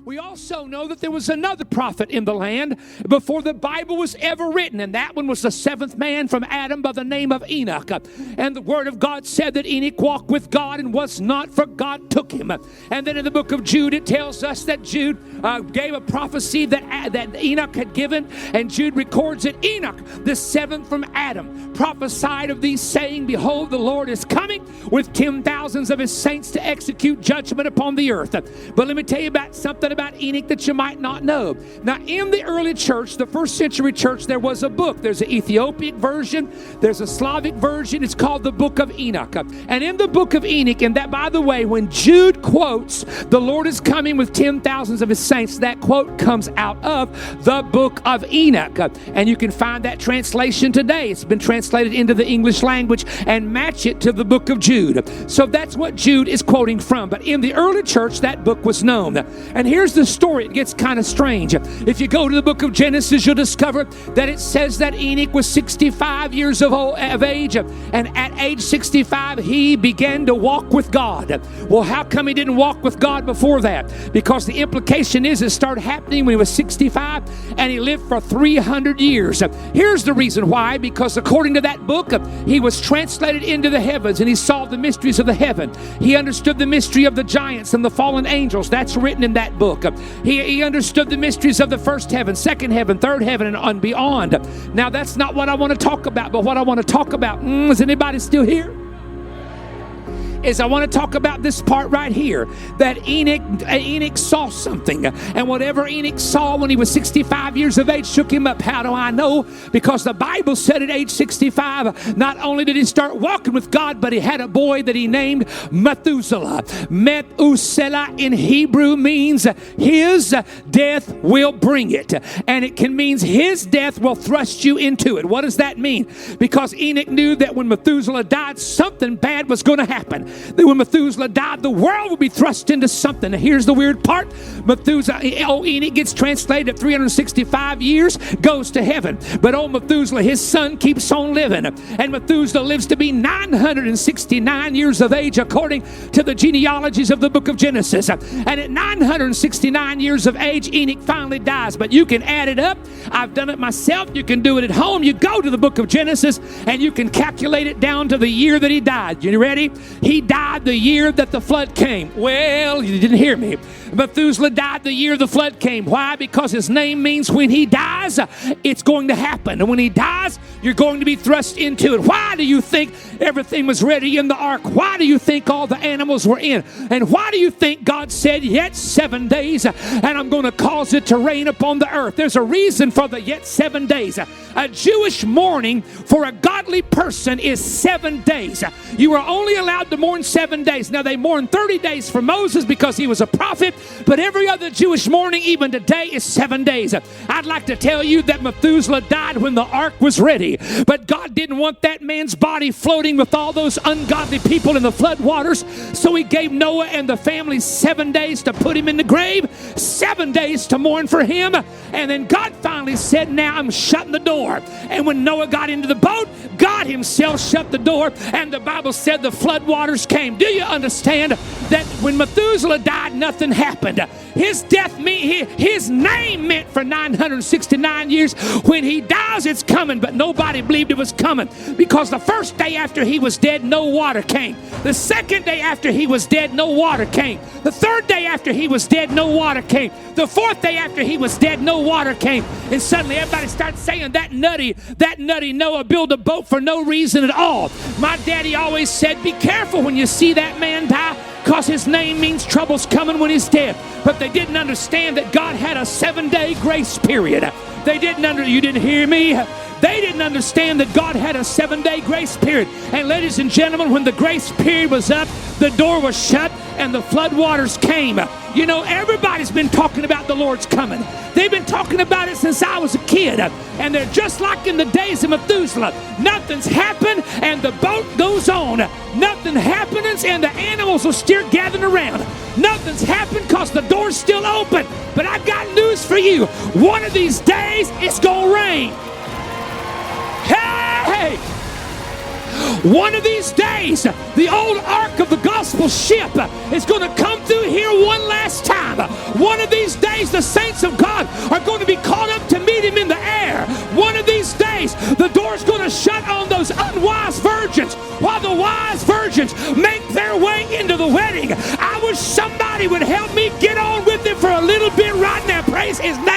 We also know that there was another prophet in the land before the Bible was ever written, and that one was the seventh man from Adam by the name of Enoch. And the Word of God said that Enoch walked with God and was not, for God took him. And then in the book of Jude, it tells us that Jude gave a prophecy that Enoch had given, and Jude records that Enoch, the seventh from Adam, prophesied of these, saying, Behold, the Lord is coming with 10,000s of his saints to execute judgment upon the earth. But let me tell you about something about Enoch that you might not know. Now, in the early church, the first century church, there was a book. There's an Ethiopic version. There's a Slavic version. It's called the Book of Enoch. And in the Book of Enoch, and that, by the way, when Jude quotes, the Lord is coming with 10,000s of his saints, that quote comes out of the Book of Enoch. And you can find that translation today. It's been translated into the English language, and match it to the Book of Jude. So that's what Jude is quoting from. But in the early church, that book was known. And here's the story. It gets kind of strange. If you go to the book of Genesis, you'll discover that it says that Enoch was 65 years of age, and at age 65, he began to walk with God. Well, how come he didn't walk with God before that? Because the implication is it started happening when he was 65, and he lived for 300 years. Here's the reason why. Because according to that book, he was translated into the heavens, and he saw the mysteries of the heaven. He understood the mystery of the giants and the fallen angels. That's written in that book. He understood the mysteries of the first heaven, second heaven, third heaven, and beyond. Now, that's not what I want to talk about, but what I want to talk about, is anybody still here? Is I want to talk about this part right here, that Enoch saw something, and whatever Enoch saw when he was 65 years of age shook him up. How do I know? Because the Bible said at age 65, not only did he start walking with God, but he had a boy that he named Methuselah. Methuselah in Hebrew means his death will bring it, and it can mean his death will thrust you into it. What does that mean? Because Enoch knew that when Methuselah died, something bad was going to happen. That when Methuselah died, the world would be thrust into something. Now, here's the weird part. Enoch gets translated at 365 years, goes to heaven. But Methuselah, his son, keeps on living. And Methuselah lives to be 969 years of age, according to the genealogies of the book of Genesis. And at 969 years of age, Enoch finally dies. But you can add it up. I've done it myself. You can do it at home. You go to the book of Genesis, and you can calculate it down to the year that he died. You ready? He died the year that the flood came. Well, you didn't hear me. Methuselah died the year the flood came. Why? Because his name means when he dies, it's going to happen. And when he dies, you're going to be thrust into it. Why do you think everything was ready in the ark? Why do you think all the animals were in? And why do you think God said, yet 7 days, and I'm going to cause it to rain upon the earth? There's a reason for the yet 7 days. A Jewish mourning for a godly person is 7 days. You are only allowed to mourn 7 days. Now, they mourned 30 days for Moses because he was a prophet, but every other Jewish mourning, even today, is 7 days. I'd like to tell you that Methuselah died when the ark was ready, but God didn't want that man's body floating with all those ungodly people in the flood waters, so he gave Noah and the family 7 days to put him in the grave, 7 days to mourn for him, and then God finally said, now I'm shutting the door. And when Noah got into the boat, God himself shut the door, and the Bible said the flood waters came. Do you understand that when Methuselah died, nothing happened? His death, his name meant for 969 years. When he dies, it's coming, but nobody believed it was coming, because the first day after he was dead, no water came. The second day after he was dead, no water came. The third day after he was dead, no water came. The fourth day after he was dead, no water came. And suddenly everybody started saying, that nutty Noah built a boat for no reason at all. My daddy always said, be careful when you see that man die, because his name means trouble's coming when he's dead. But they didn't understand that God had a 7-day grace period. You didn't hear me? They didn't understand that God had a 7-day grace period. And ladies and gentlemen, when the grace period was up, the door was shut and the flood waters came. You know, everybody's been talking about the Lord's coming. They've been talking about it since I was a kid. And they're just like in the days of Methuselah. Nothing's happened and the boat goes on. Nothing happens and the animals are still gathering around. Nothing's happened because the door's still open. But I got news for you. One of these days, it's going to rain. Hey! One of these days, the old ark of the gospel discipleship is going to come through here one last time. One of these days, the saints of God are going to be caught up to meet him in the air. One of these days, the door's going to shut on those unwise virgins while the wise virgins make their way into the wedding. I wish somebody would help me get on with it for a little bit right now. Praise his name.